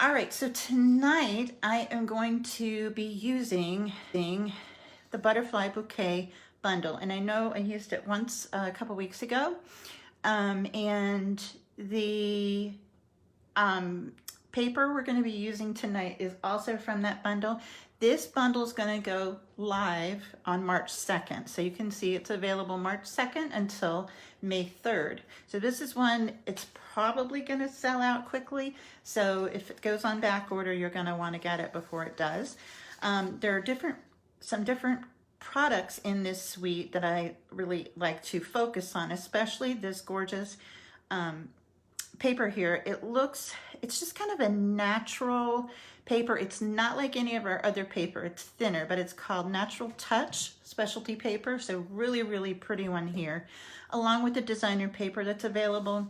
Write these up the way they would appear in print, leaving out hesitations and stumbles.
All right, so tonight I am going to be using the Butterfly Bouquet bundle. And I know I used it once a couple weeks ago. And the paper we're going to be using tonight is also from that bundle. This bundle is going to go live on March 2nd. So you can see it's available March 2nd until May 3rd. So this is one, it's probably going to sell out quickly. So if it goes on back order, you're going to want to get it before it does. There are some different products in this suite that I really like to focus on, especially this gorgeous paper here. It's just kind of a natural paper. It's not like any of our other paper. It's thinner, but it's called Natural Touch specialty paper. So really, really pretty one here, along with the designer paper that's available.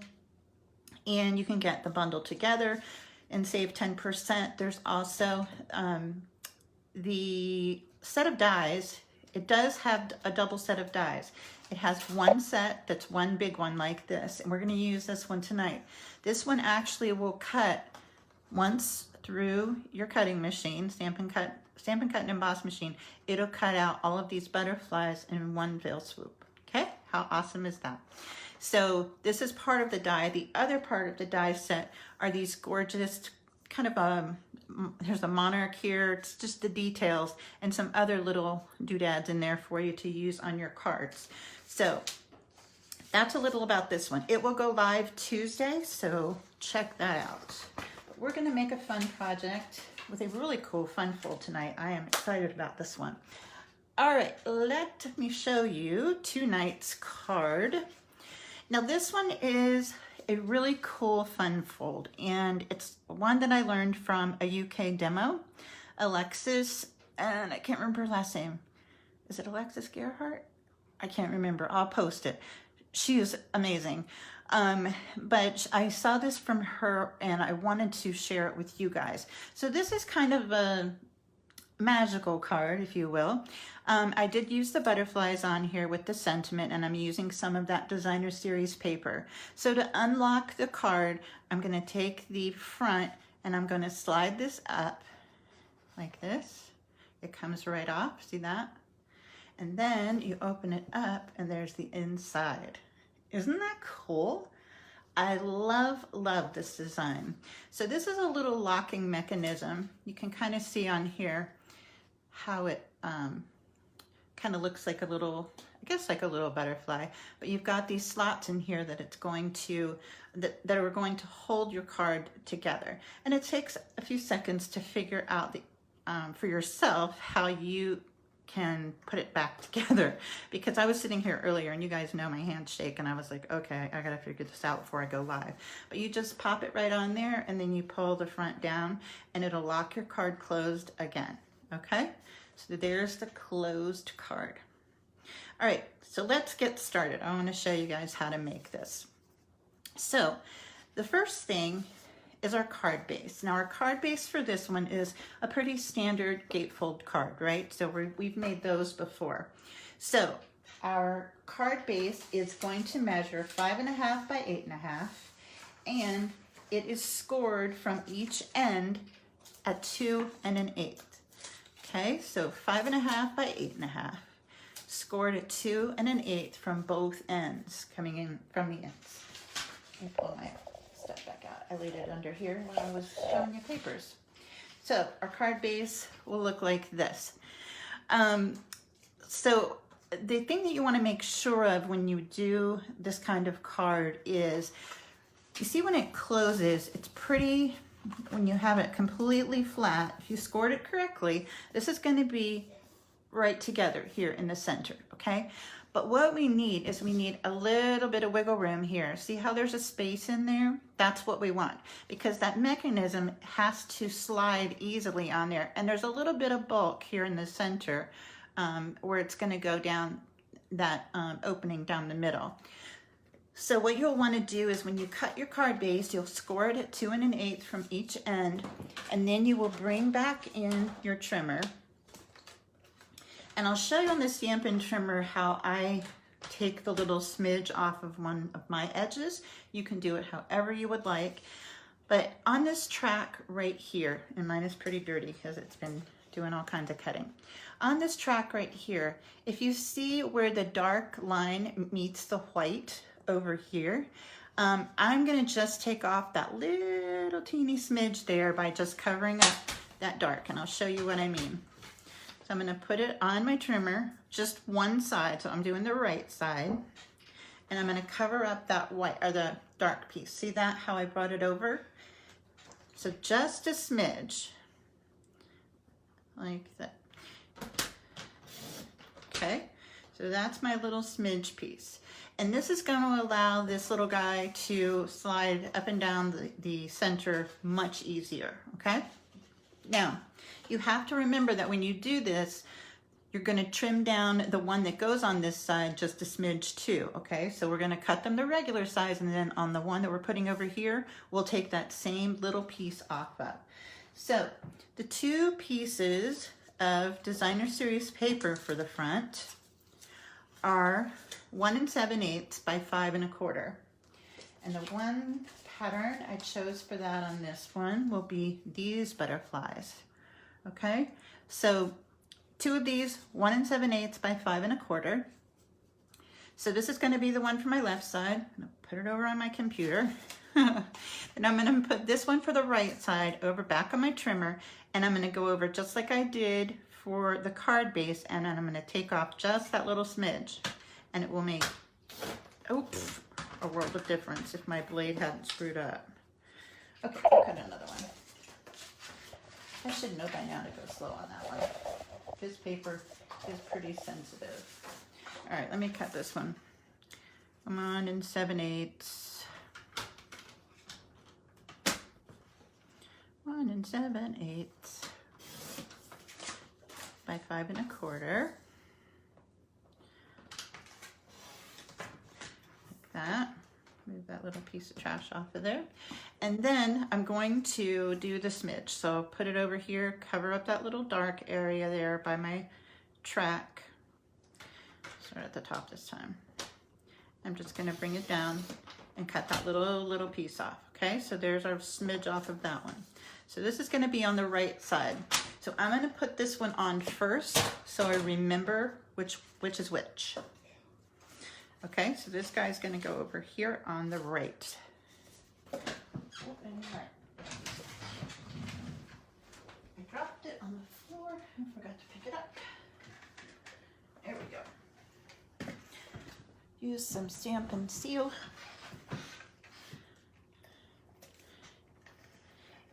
And you can get the bundle together and save 10%. There's also the set of dies. It does have a double set of dies. It has one set that's one big one like this, and we're going to use this one tonight. This one actually will cut once through your cutting machine, stamp and cut and emboss machine. It'll cut out all of these butterflies in one fell swoop. Okay, how awesome is that? So this is part of the die. The other part of the die set are these gorgeous kind of there's a monarch here. It's just the details and some other little doodads in there for you to use on your cards. So that's a little about this one. It will go live Tuesday, so check that out. But we're gonna make a fun project with a really cool fun fold tonight. I am excited about this one. All right, let me show you tonight's card. Now this one is a really cool fun fold, and it's one that I learned from a UK demo. Alexis, and I can't remember her last name. Is it Alexis Gerhardt? I can't remember. I'll post it. She is amazing. But I saw this from her and I wanted to share it with you guys. So this is kind of a magical card, if you will. I did use the butterflies on here with the sentiment, and I'm using some of that designer series paper. So to unlock the card, I'm going to take the front and I'm going to slide this up like this. It comes right off, see that? And then you open it up and there's the inside. Isn't that cool? I love this design. So this is a little locking mechanism. You can kind of see on here how it kind of looks like a little, I guess like a little butterfly, but you've got these slots in here that it's going to, that are going to hold your card together. And it takes a few seconds to figure out the, for yourself how you can put it back together, because I was sitting here earlier and you guys know my hands shake and I was like, okay, I gotta figure this out before I go live. But you just pop it right on there and then you pull the front down and it'll lock your card closed again. Okay, so there's the closed card. All right, so let's get started. I want to show you guys how to make this. So the first thing is our card base. Now our card base for this one is a pretty standard gatefold card, right? So we've made those before. So our card base is going to measure 5.5 by 8.5, and it is scored from each end at 2 1/8. Okay, so 5.5 by 8.5, scored at 2 1/8 from both ends, coming in from the ends. Let me pull my stuff back out. I laid it under here when I was showing you papers. So our card base will look like this. So the thing that you want to make sure of when you do this kind of card is, you see when it closes, it's pretty, when you have it completely flat, if you scored it correctly, this is going to be right together here in the center, okay? But what we need is we need a little bit of wiggle room here. See how there's a space in there? That's what we want, because that mechanism has to slide easily on there. And there's a little bit of bulk here in the center where it's going to go down that opening down the middle. So what you'll want to do is when you cut your card base, you'll score it at 2 1/8 from each end, and then you will bring back in your trimmer. And I'll show you on the Stampin' Trimmer how I take the little smidge off of one of my edges. You can do it however you would like. But on this track right here, and mine is pretty dirty because it's been doing all kinds of cutting. On this track right here, if you see where the dark line meets the white over here, I'm gonna just take off that little teeny smidge there by just covering up that dark, and I'll show you what I mean. So I'm gonna put it on my trimmer, just one side, so I'm doing the right side, and I'm gonna cover up that white, or the dark piece. See that, how I brought it over? So just a smidge, like that. Okay, so that's my little smidge piece. And this is going to allow this little guy to slide up and down the center much easier, okay? Now, you have to remember that when you do this, you're going to trim down the one that goes on this side just a smidge too, okay? So we're going to cut them the regular size, and then on the one that we're putting over here, we'll take that same little piece off of. So the two pieces of designer series paper for the front are 1 7/8 by 5 1/4. And the one pattern I chose for that on this one will be these butterflies. Okay, so two of these, 1 7/8 by 5 1/4. So this is going to be the one for my left side. I'm going to put it over on my computer. And I'm going to put this one for the right side over back on my trimmer, and I'm going to go over just like I did for the card base, and then I'm going to take off just that little smidge, and it will make, oops, a world of difference if my blade hadn't screwed up. Okay, I'll cut another one. I should know by now to go slow on that one. This paper is pretty sensitive. All right, let me cut this one. I'm on in 7/8. 1 7/8 by 5 1/4. Like that. Move that little piece of trash off of there. And then I'm going to do the smidge. So put it over here, cover up that little dark area there by my track. Start at the top this time. I'm just going to bring it down and cut that little piece off. Okay, so there's our smidge off of that one. So this is going to be on the right side. So I'm going to put this one on first so I remember which is which. Okay, so this guy's going to go over here on the right. I dropped it on the floor and forgot to pick it up. There we go. Use some stamp and seal.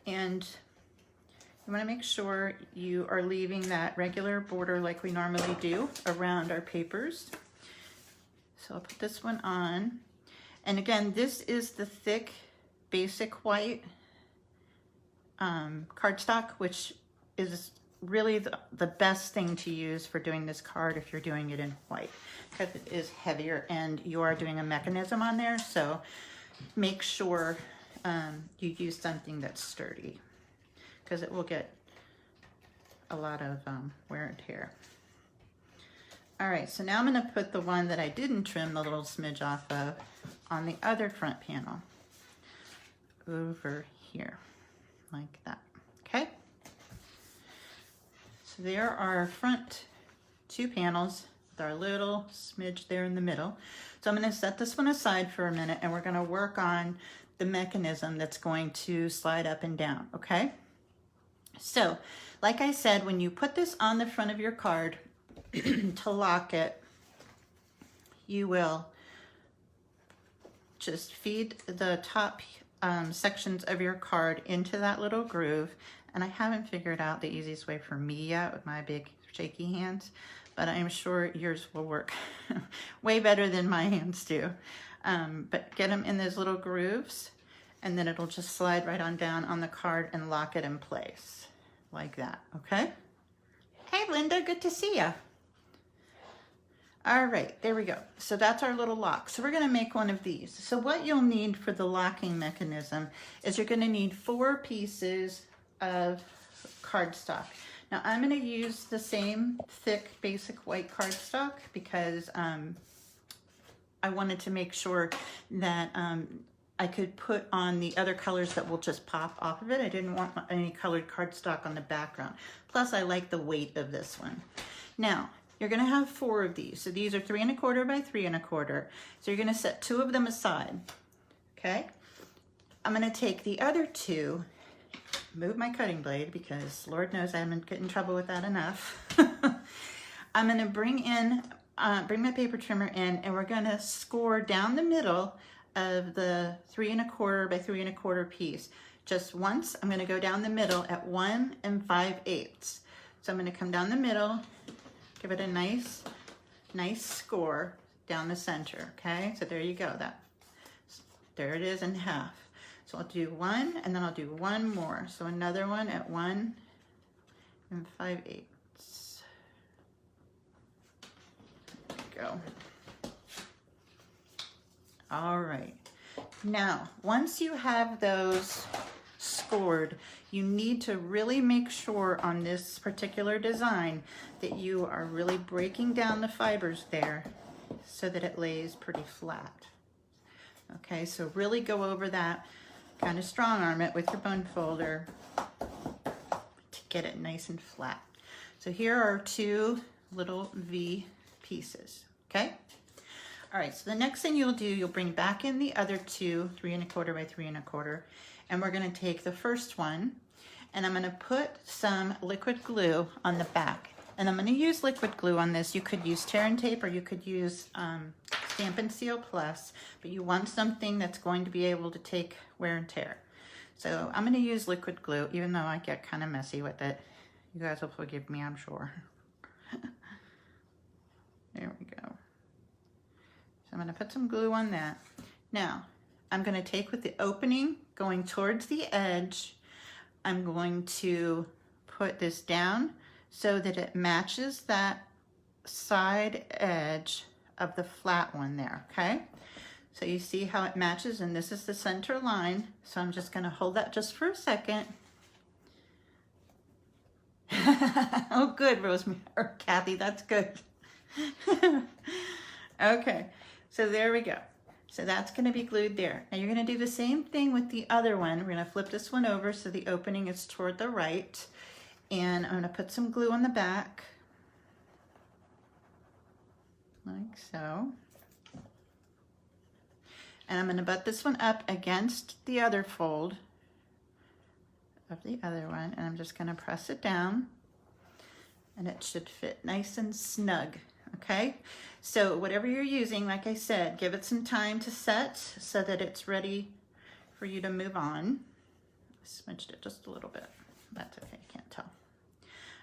And you want to make sure you are leaving that regular border like we normally do around our papers. So I'll put this one on. And again, this is the thick basic white cardstock, which is really the best thing to use for doing this card if you're doing it in white, because it is heavier and you are doing a mechanism on there. So make sure you use something that's sturdy, because it will get a lot of wear and tear. All right, so now I'm going to put the one that I didn't trim the little smidge off of on the other front panel over here, like that. Okay, so there are our front two panels with our little smidge there in the middle. So I'm going to set this one aside for a minute, and we're going to work on the mechanism that's going to slide up and down, okay? So, like I said, when you put this on the front of your card to lock it, you will just feed the top sections of your card into that little groove. And I haven't figured out the easiest way for me yet with my big shaky hands, but I'm sure yours will work way better than my hands do. But get them in those little grooves, and then it'll just slide right on down on the card and lock it in place like that, okay? Hey Linda, good to see ya. All right, there we go. So that's our little lock. So we're gonna make one of these. So what you'll need for the locking mechanism is you're gonna need 4 pieces of cardstock. Now I'm gonna use the same thick basic white cardstock because I wanted to make sure that I could put on the other colors that will just pop off of it. I didn't want any colored cardstock on the background. Plus I like the weight of this one. Now, you're gonna have 4 of these. So these are 3 1/4 by 3 1/4. So you're gonna set 2 of them aside, okay? I'm gonna take the other 2, move my cutting blade because Lord knows I haven't get in trouble with that enough. I'm gonna bring my paper trimmer in, and we're gonna score down the middle of the 3 1/4 by 3 1/4 piece. Just once, I'm gonna go down the middle at 1 5/8. So I'm gonna come down the middle, give it a nice score down the center, okay? So there you go, there it is in half. So I'll do 1, and then I'll do 1 more. So another one at 1 5/8. There we go. All right. Now, once you have those scored, you need to really make sure on this particular design that you are really breaking down the fibers there so that it lays pretty flat. Okay, so really go over that, kind of strong arm it with your bone folder to get it nice and flat. So here are 2 little V pieces, okay? All right, so the next thing you'll do, you'll bring back in the other 2, 3 1/4 by 3 1/4, and we're gonna take the first one, and I'm gonna put some liquid glue on the back. And I'm gonna use liquid glue on this. You could use tear and tape, or you could use Stampin' Seal Plus, but you want something that's going to be able to take wear and tear. So I'm gonna use liquid glue, even though I get kind of messy with it. You guys will forgive me, I'm sure. There we go. So I'm gonna put some glue on that. Now, I'm gonna take with the opening going towards the edge, I'm going to put this down so that it matches that side edge of the flat one there, okay? So you see how it matches, and this is the center line. So I'm just gonna hold that just for a second. Oh, good, Rosemary, or Kathy, that's good. Okay. So there we go. So that's gonna be glued there. Now you're gonna do the same thing with the other one. We're gonna flip this one over so the opening is toward the right. And I'm gonna put some glue on the back, like so. And I'm gonna butt this one up against the other fold of the other one, and I'm just gonna press it down, and it should fit nice and snug. Okay, so whatever you're using, like I said, give it some time to set so that it's ready for you to move on. I smudged it just a little bit. That's okay, I can't tell.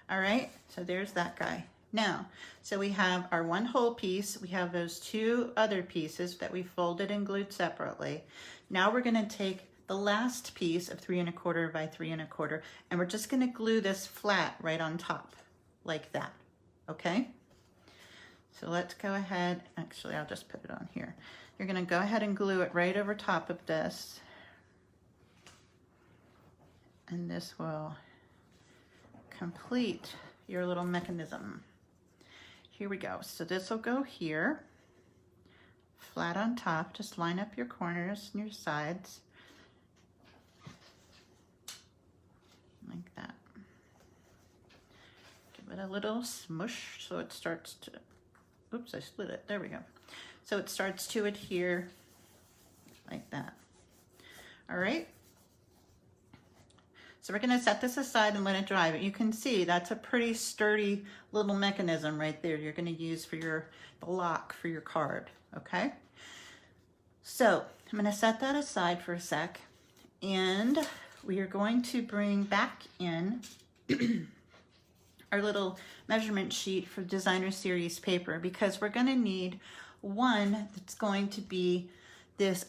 All right, so there's that guy. Now, so we have our 1 whole piece. We have those 2 other pieces that we folded and glued separately. Now we're gonna take the last piece of 3 1/4 by 3 1/4, and we're just gonna glue this flat right on top, like that, okay? So let's go ahead, actually I'll just put it on here. You're gonna go ahead and glue it right over top of this. And this will complete your little mechanism. Here we go. So this will go here, flat on top. Just line up your corners and your sides. Like that. Give it a little smush so it starts to, oops, I split it. There we go. So it starts to adhere like that. All right. So we're gonna set this aside and let it dry, but you can see that's a pretty sturdy little mechanism right there you're gonna use for the lock for your card, okay? So I'm gonna set that aside for a sec, and we are going to bring back in our little measurement sheet for designer series paper, because we're gonna need one that's going to be this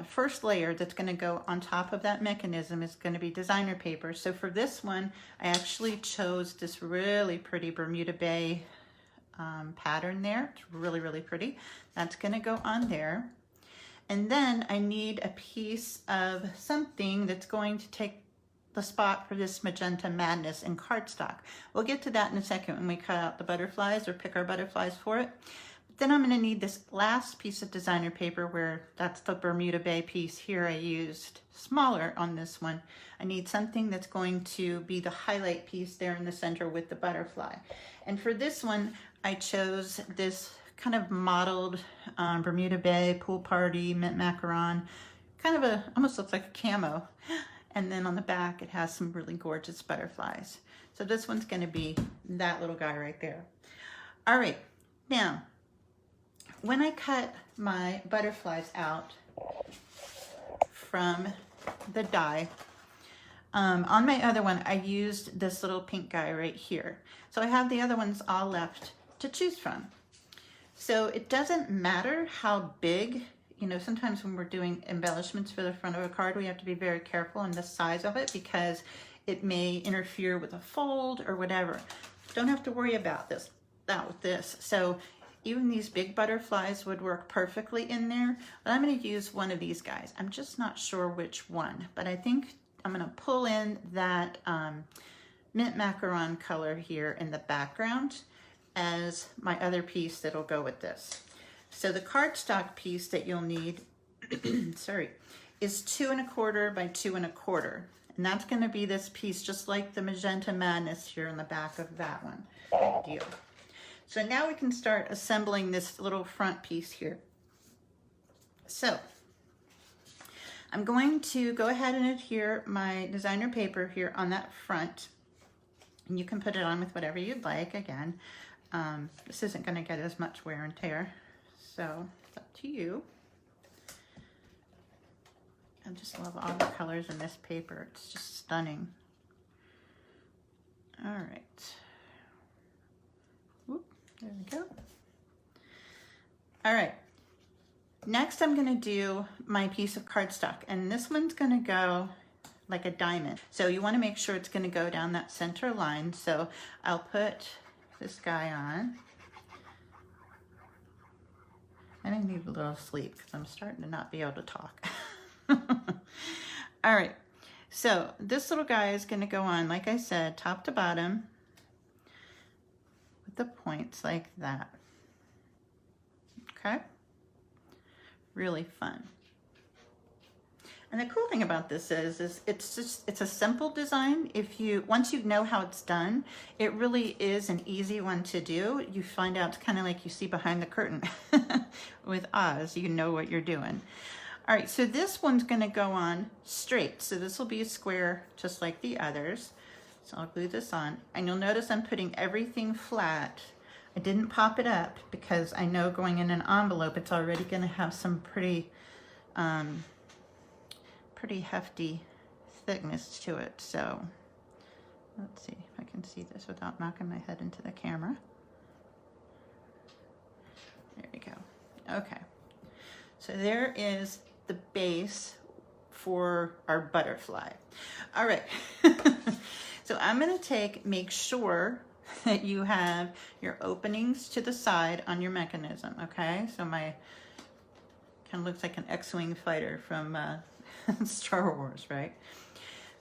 first layer that's going to go on top of that mechanism is going to be designer paper. So for this one, I actually chose this really pretty Bermuda Bay pattern there. It's really, really pretty. That's going to go on there. And then I need a piece of something that's going to take the spot for this Magenta Madness in cardstock. We'll get to that in a second when we cut out the butterflies or pick our butterflies for it. Then I'm going to need this last piece of designer paper, where that's the Bermuda Bay piece here. I used smaller on this one. I need something that's going to be the highlight piece there in the center with the butterfly. And for this one, I chose this kind of modeled Bermuda Bay pool party mint macaron, kind of almost looks like a camo. And then on the back, it has some really gorgeous butterflies. So this one's going to be that little guy right there. All right, now, when I cut my butterflies out from the die, on my other one, I used this little pink guy right here. So I have the other ones all left to choose from. So it doesn't matter how big, you know, sometimes when we're doing embellishments for the front of a card, we have to be very careful on the size of it because it may interfere with a fold or whatever. Don't have to worry about that with this. So even these big butterflies would work perfectly in there, but I'm going to use one of these guys. I'm just not sure which one, but I think I'm going to pull in that mint macaron color here in the background as my other piece that'll go with this. So the cardstock piece that you'll need, sorry, is 2 1/4 by 2 1/4. And that's going to be this piece, just like the Magenta Madness here in the back of that one. Big deal. So now we can start assembling this little front piece here. So I'm going to go ahead and adhere my designer paper here on that front. And you can put it on with whatever you'd like. Again, this isn't going to get as much wear and tear, so it's up to you. I just love all the colors in this paper. It's just stunning. All right. Whoop, there we go. All right. Next, I'm going to do my piece of cardstock, and this one's going to go like a diamond. So you want to make sure it's going to go down that center line. So I'll put this guy on. And I need a little sleep because I'm starting to not be able to talk. All right, so this little guy is going to go on, like I said, top to bottom with the points like that. Okay, really fun. And the cool thing about this is it's a simple design. Once you know how it's done, it really is an easy one to do. You find out it's kind of like you see behind the curtain with Oz. You know what you're doing. All right, so this one's going to go on straight. So this will be a square just like the others. So I'll glue this on. And you'll notice I'm putting everything flat. I didn't pop it up because I know going in an envelope, it's already going to have some pretty hefty thickness to it. So let's see if I can see this without knocking my head into the camera. There we go. Okay. So there is the base for our butterfly. All right. So I'm going to make sure that you have your openings to the side on your mechanism. Okay. So my kind of looks like an X-Wing fighter from Star Wars, right?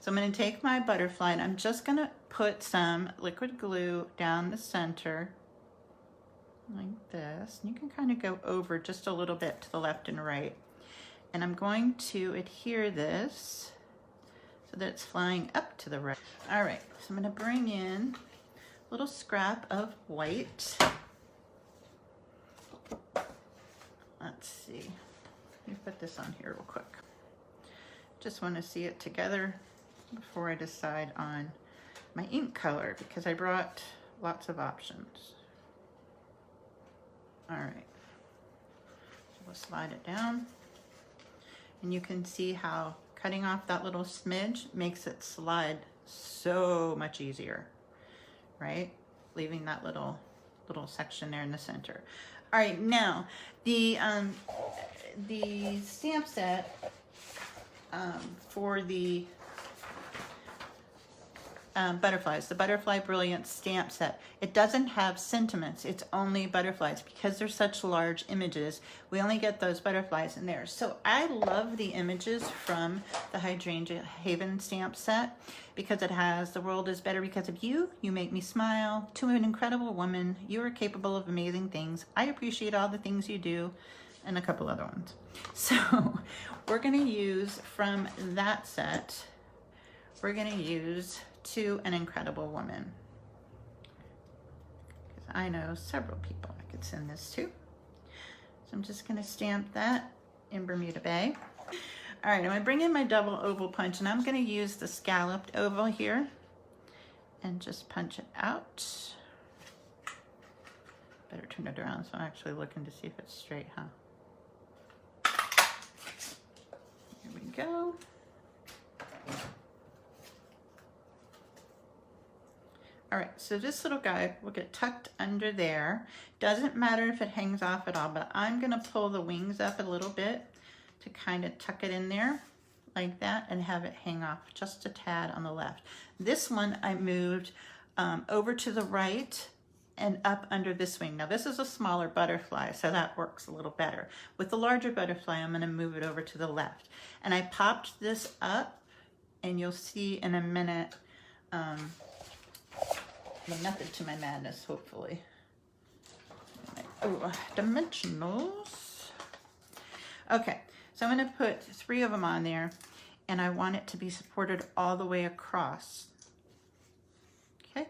So I'm going to take my butterfly and I'm just going to put some liquid glue down the center like this. And you can kind of go over just a little bit to the left and right. And I'm going to adhere this so that it's flying up to the right. All right, so I'm going to bring in a little scrap of white. Let's see. Let me put this on here real quick. Just want to see it together before I decide on my ink color because I brought lots of options. All right, so we'll slide it down. And you can see how cutting off that little smidge makes it slide so much easier, right? Leaving that little section there in the center. All right, now the stamp set for the butterflies, the Butterfly Brilliance stamp set. It doesn't have sentiments, it's only butterflies. Because they're such large images, we only get those butterflies in there. So I love the images from the Hydrangea Haven stamp set because it has "The world is better because of you, you make me smile, to an incredible woman, you are capable of amazing things, I appreciate all the things you do," and a couple other ones. So we're gonna use from that set, we're gonna use "To an Incredible Woman." I know several people I could send this to. So I'm just gonna stamp that in Bermuda Bay. All right, I'm gonna bring in my double oval punch, and I'm gonna use the scalloped oval here and just punch it out. Better turn it around so I'm actually looking to see if it's straight, huh? Here we go. All right, so this little guy will get tucked under there. Doesn't matter if it hangs off at all, but I'm gonna pull the wings up a little bit to kind of tuck it in there like that and have it hang off just a tad on the left. This one I moved over to the right and up under this wing. Now this is a smaller butterfly, so that works a little better. With the larger butterfly, I'm gonna move it over to the left. And I popped this up, and you'll see in a minute the method to my madness, hopefully. Oh, dimensionals. Okay, so I'm gonna put 3 of them on there, and I want it to be supported all the way across. Okay,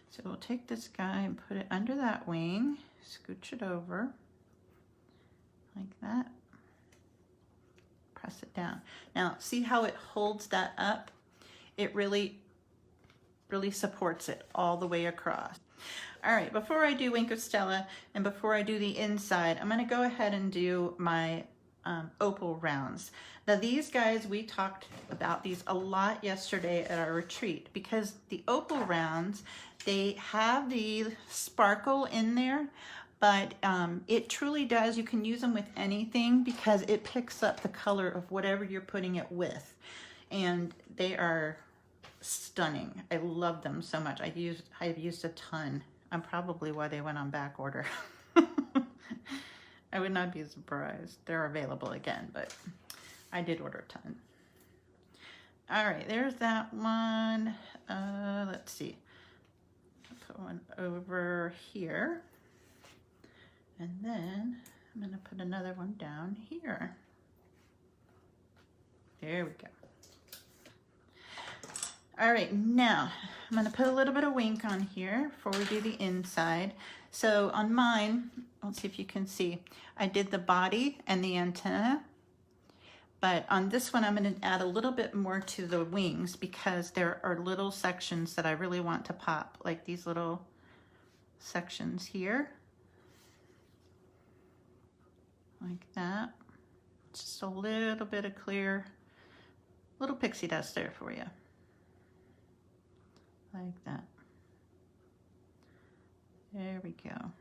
so we'll take this guy and put it under that wing, scooch it over like that, press it down. Now, see how it holds that up? It really supports it all the way across. All right, before I do Wink of Stella and before I do the inside, I'm gonna go ahead and do my Opal Rounds. Now these guys, we talked about these a lot yesterday at our retreat because the Opal Rounds, they have the sparkle in there, but it truly does, you can use them with anything because it picks up the color of whatever you're putting it with. And they are stunning. I love them so much. I've used a ton. I'm probably why they went on back order. I would not be surprised. They're available again, but I did order a ton. All right, there's that one. Let's see. I'll put one over here. And then I'm gonna put another one down here. There we go. All right, now I'm gonna put a little bit of wink on here before we do the inside. So on mine, let's see if you can see, I did the body and the antenna, but on this one, I'm gonna add a little bit more to the wings because there are little sections that I really want to pop, like these little sections here, like that. Just a little bit of clear, little pixie dust there for you. Like that. There we go.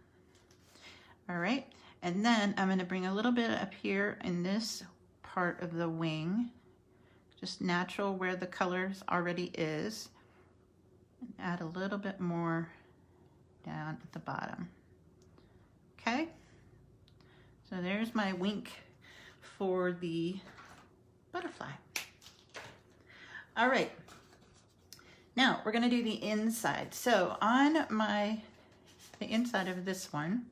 All right, and then I'm gonna bring a little bit up here in this part of the wing, just natural where the colors already is, and add a little bit more down at the bottom. Okay, so there's my wink for the butterfly. All right. Now we're gonna do the inside. So on the inside of this one,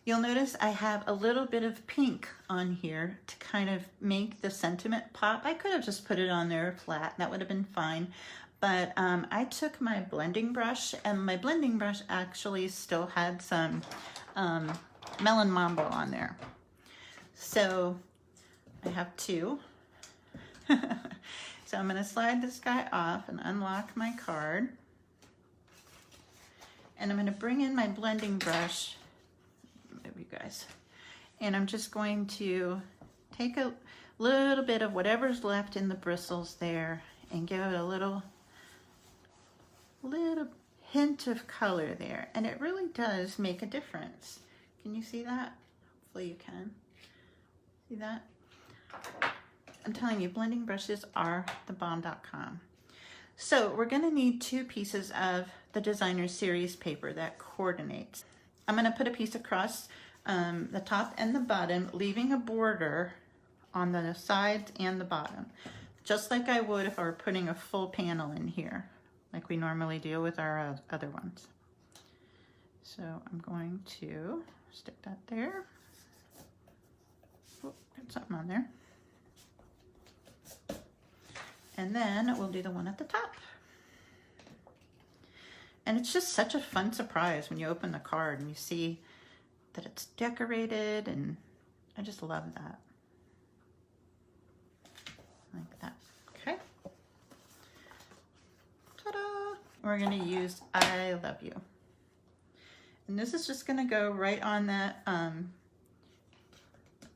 you'll notice I have a little bit of pink on here to kind of make the sentiment pop. I could have just put it on there flat, that would have been fine. But I took my blending brush, and my blending brush actually still had some Melon Mambo on there. So I have 2. So I'm going to slide this guy off and unlock my card. And I'm going to bring in my blending brush. Move you guys. And I'm just going to take a little bit of whatever's left in the bristles there and give it a little hint of color there. And it really does make a difference. Can you see that? Hopefully you can. See that? I'm telling you, blending brushes are the bomb.com. So we're gonna need 2 pieces of the designer series paper that coordinates. I'm gonna put a piece across the top and the bottom, leaving a border on the sides and the bottom, just like I would if I were putting a full panel in here, like we normally do with our other ones. So I'm going to stick that there. Oh, got something on there. And then we'll do the one at the top. And it's just such a fun surprise when you open the card and you see that it's decorated, and I just love that. Like that. Okay. Ta-da! We're gonna use I Love You. And this is just gonna go right on that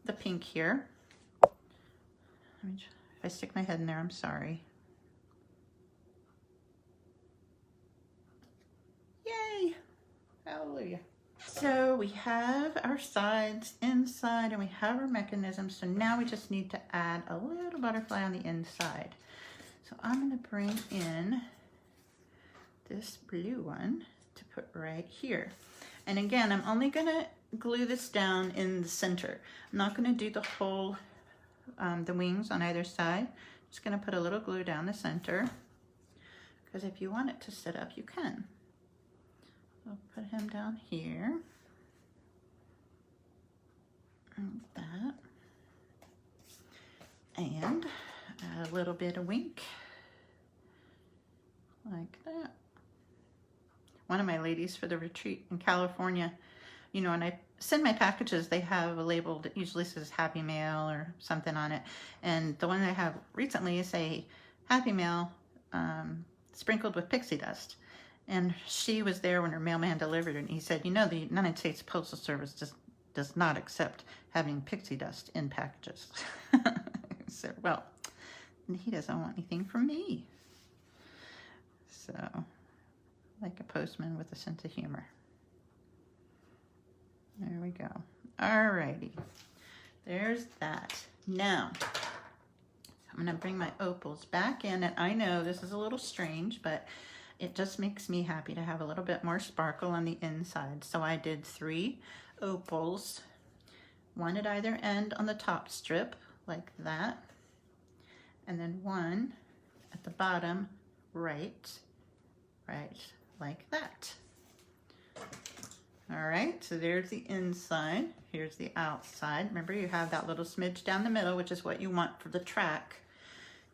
the pink here. If I stick my head in there, I'm sorry. Yay! Hallelujah. So we have our sides inside and we have our mechanism. So now we just need to add a little butterfly on the inside. So I'm gonna bring in this blue one to put right here. And again, I'm only gonna glue this down in the center. I'm not gonna do the whole, the wings on either side. Just gonna put a little glue down the center, because if you want it to sit up, you can. I'll put him down here, like that, and a little bit of wink, like that. One of my ladies for the retreat in California, you know, and I send my packages, they have a label that usually says Happy Mail or something on it. And the one I have recently say Happy Mail sprinkled with pixie dust. And she was there when her mailman delivered it, and he said, you know, the United States Postal Service just does not accept having pixie dust in packages. I said, well, he doesn't want anything from me. So, like a postman with a sense of humor. There we go. Alrighty, there's that. Now, I'm gonna bring my opals back in, and I know this is a little strange, but it just makes me happy to have a little bit more sparkle on the inside. So I did 3 opals, one at either end on the top strip, like that, and then one at the bottom, right like that. All right, so there's the inside. Here's the outside. Remember, you have that little smidge down the middle, which is what you want for the track.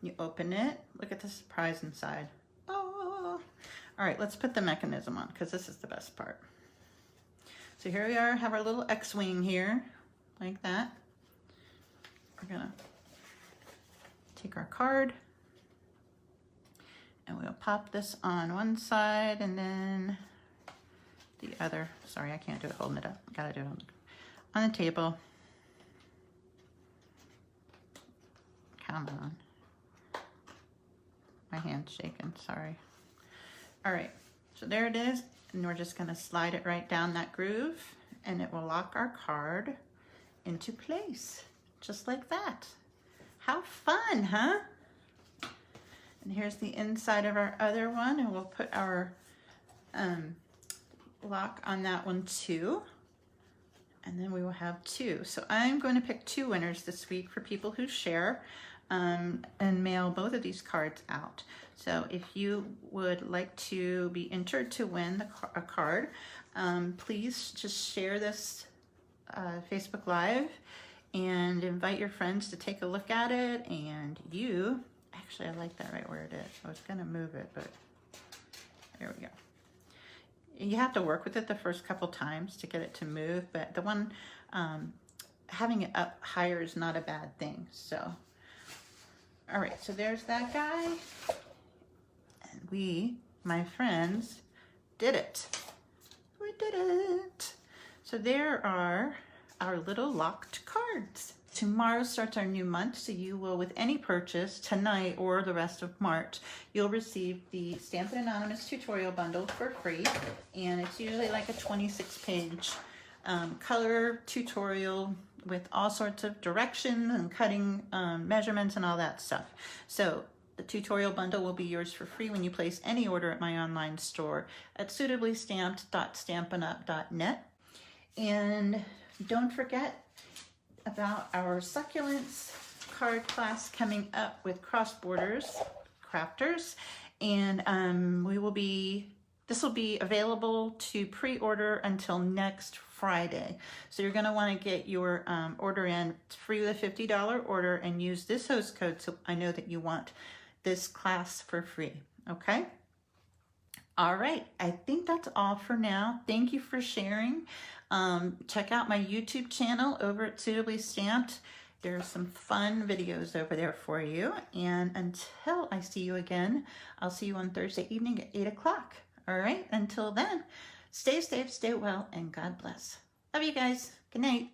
You open it. Look at the surprise inside. Oh. All right, let's put the mechanism on, because this is the best part. So here we are, have our little X-wing here, like that. We're gonna take our card, and we'll pop this on one side, and then the other. Sorry, I can't do it holding it up. Gotta do it on the table. Come on. My hand's shaking, sorry. All right, so there it is. And we're just gonna slide it right down that groove, and it will lock our card into place, just like that. How fun, huh? And here's the inside of our other one, and we'll put our lock on that one too, and then we will have 2. So I'm going to pick 2 winners this week for people who share, and mail both of these cards out. So if you would like to be entered to win a card, please just share this Facebook Live and invite your friends to take a look at it. And you, actually I like that right where it is. I was gonna move it, but there we go. You have to work with it the first couple times to get it to move, but the one, having it up higher is not a bad thing. So, all right, so there's that guy. And we, my friends, did it. We did it. So there are our little locked cards. Tomorrow starts our new month, so you will, with any purchase tonight or the rest of March, you'll receive the Stamped and Anonymous tutorial bundle for free. And it's usually like a 26-page color tutorial with all sorts of directions and cutting measurements and all that stuff. So The tutorial bundle will be yours for free when you place any order at my online store at suitablystamped.stampinup.net. And don't forget about our succulents card class coming up with cross borders crafters, and this will be available to pre-order until next Friday. So you're going to want to get your order in. It's free with a $50 order, and use this host code so I know that you want this class for free. Okay? All right, I think that's all for now. Thank you for sharing. Check out my YouTube channel over at Suitably Stamped. There are some fun videos over there for you. And until I see you again, I'll see you on Thursday evening at 8 o'clock. All right, until then, stay safe, stay well, and God bless. Love you guys. Good night.